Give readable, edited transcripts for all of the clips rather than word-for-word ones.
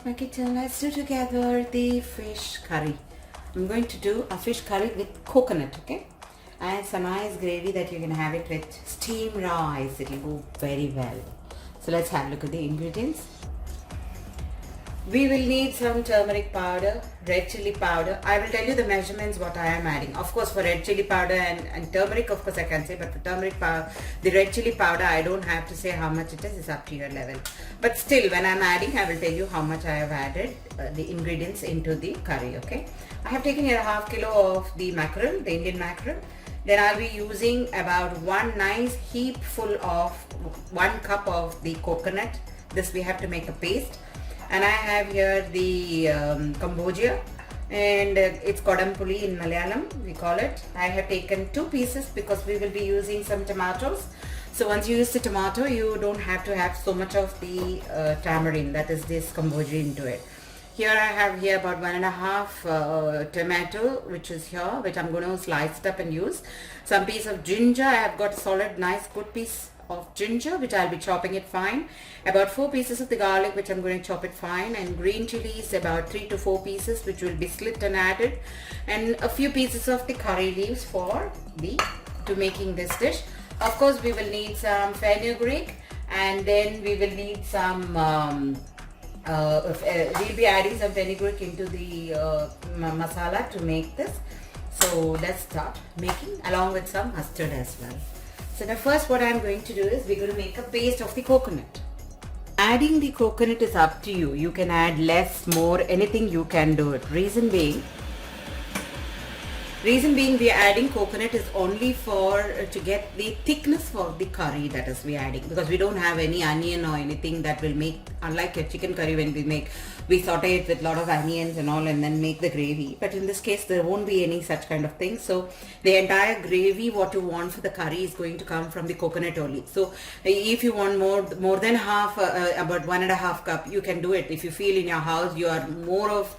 inside my kitchen. Let's do together the fish curry. I'm going to do a fish curry with coconut, okay? And some nice gravy that you can have it with steamed rice. It will go very well. So let's have a look at the ingredients. We will need some turmeric powder, red chili powder. I will tell you the measurements what I am adding. Of course, for red chili powder and turmeric, of course I can say, but for turmeric powder, the red chili powder, I don't have to say how much it is. It's up to your level. But still, when I'm adding, I will tell you how much I have added the ingredients into the curry, okay? I have taken here a half kilo of the mackerel, the Indian mackerel. Then I'll be using about one nice heap full of 1 cup of the coconut. This we have to make a paste. And I have here the Cambodia, and it's Kodampuli in Malayalam, we call it. I have taken 2 pieces because we will be using some tomatoes. So once you use the tomato, you don't have to have so much of the tamarind, that is this Cambodia, into it. Here I have here about 1.5 tomato, which is here, which I'm going to slice it up and use. Some piece of ginger. I have got solid, nice, good piece of ginger, which I'll be chopping it fine. About 4 pieces of the garlic, which I'm going to chop it fine, and green chilies, about 3 to 4 pieces, which will be slit and added, and a few pieces of the curry leaves for to making this dish. Of course, we will need some fenugreek, and then we will need some we'll be adding some fenugreek into the masala to make this. So let's start making, along with some mustard as well. So now first what I'm going to do is we're going to make a paste of the coconut. Adding the coconut is up to you. You can add less, more, anything you can do it. Reason being we are adding coconut is only for to get the thickness for the curry, that is we are adding, because we don't have any onion or anything that will make, unlike a chicken curry when we saute it with a lot of onions and all and then make the gravy. But in this case there won't be any such kind of thing. So the entire gravy what you want for the curry is going to come from the coconut only. So if you want more than half, about 1.5 cup, you can do it. If you feel in your house you are more of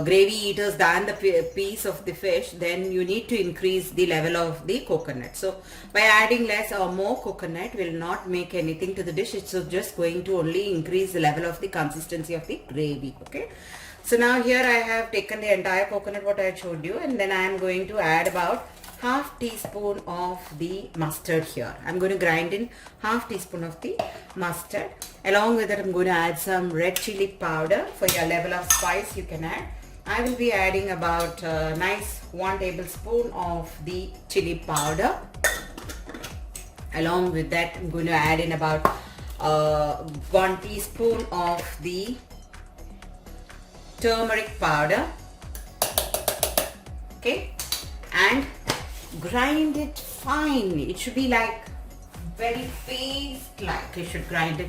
gravy eaters than the piece of the fish, then you need to increase the level of the coconut. So by adding less or more coconut will not make anything to the dish. It's just going to only increase the level of the consistency of the gravy, okay? So now here I have taken the entire coconut what I showed you, and then I am going to add about half teaspoon of the mustard here. I'm going to grind in half teaspoon of the mustard. Along with it, I'm going to add some red chili powder. For your level of spice you can add. I will be adding about nice 1 tablespoon of the chili powder. Along with that, I'm going to add in about 1 teaspoon of the turmeric powder. Okay, and grind it fine. It should be like very paste like. You should grind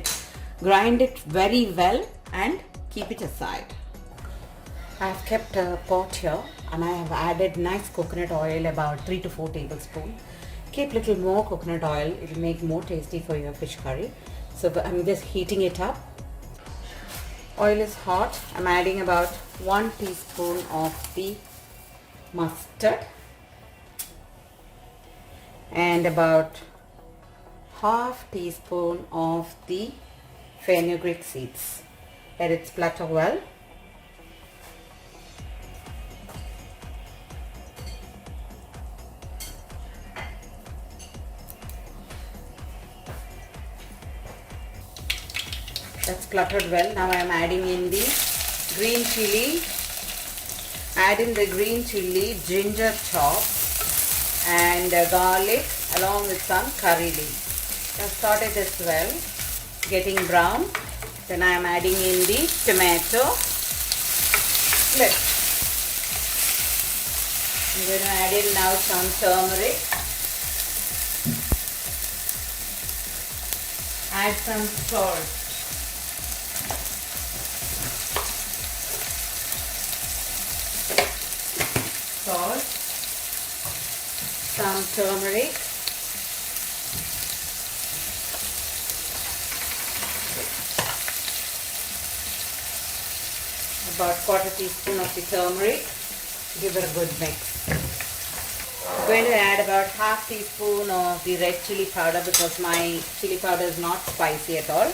it very well and keep it aside. I have kept a pot here and I have added nice coconut oil, about 3 to 4 tablespoons. Keep little more coconut oil, it will make more tasty for your fish curry. So I'm just heating it up. Oil is hot. I'm adding about 1 teaspoon of the mustard and about half teaspoon of the fenugreek seeds. Let it splutter well. That's spluttered well. Now I am adding in the green chili. Add in the green chili, ginger chop, and garlic along with some curry leaves. Now saute this well, getting brown. Then I am adding in the tomato. Look. I'm going to add in now some turmeric. Add some salt. Some turmeric, about 1/4 teaspoon of the turmeric. Give it a good mix. I'm going to add about half teaspoon of the red chili powder because my chili powder is not spicy at all.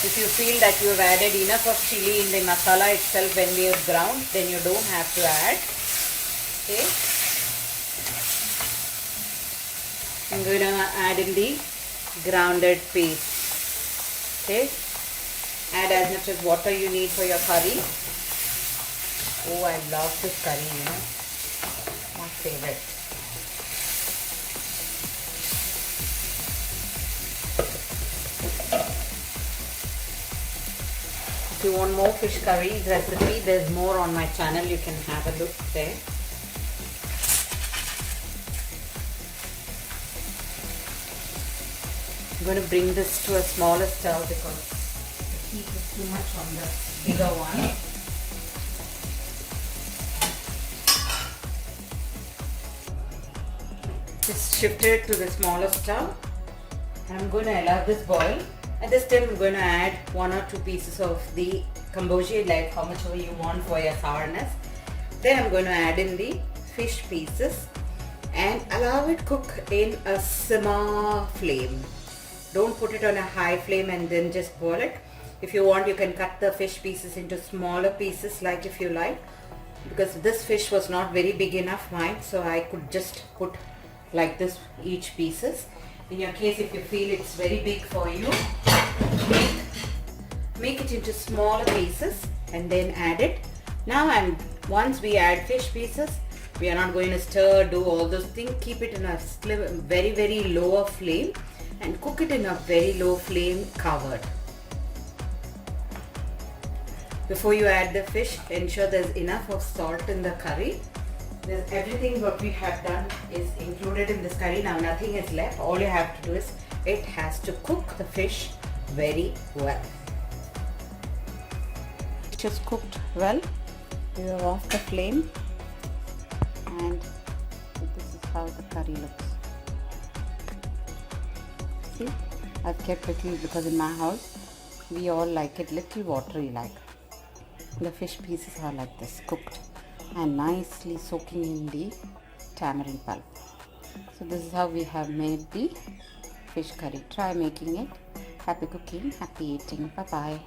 If you feel that you have added enough of chili in the masala itself when we have ground, then you don't have to add. Okay. I'm going to add in the grounded paste. Okay. Add as much as water you need for your curry. Oh, I love this curry, you know. My favorite. If you want more fish curries recipe, there's more on my channel. You can have a look there. I'm going to bring this to a smaller stove because the heat is too much on the bigger one. Just shift it to the smaller stove. And I'm going to allow this boil. At this time, I'm going to add 1 or 2 pieces of the kombucha, like how much you want for your sourness. Then I'm going to add in the fish pieces and allow it cook in a simmer flame. Don't put it on a high flame and then just boil it. If you want, you can cut the fish pieces into smaller pieces, like if you like. Because this fish was not very big enough, mine, so I could just put like this each pieces. In your case, if you feel it's very big for you, make it into smaller pieces and then add it. Now, once we add fish pieces, we are not going to stir, do all those things. Keep it in a very, very lower flame and cook it in a very low flame covered. Before you add the fish, ensure there's enough of salt in the curry. Everything what we have done is included in this curry. Now nothing is left. All you have to do is it has to cook the fish very well. Just cooked well. We are off the flame, and this is how the curry looks. See, I've kept it because in my house we all like it little watery like. The fish pieces are like this, cooked and nicely soaking in the tamarind pulp. So this is how we have made the fish curry. Try making it. Happy cooking, happy eating. Bye bye.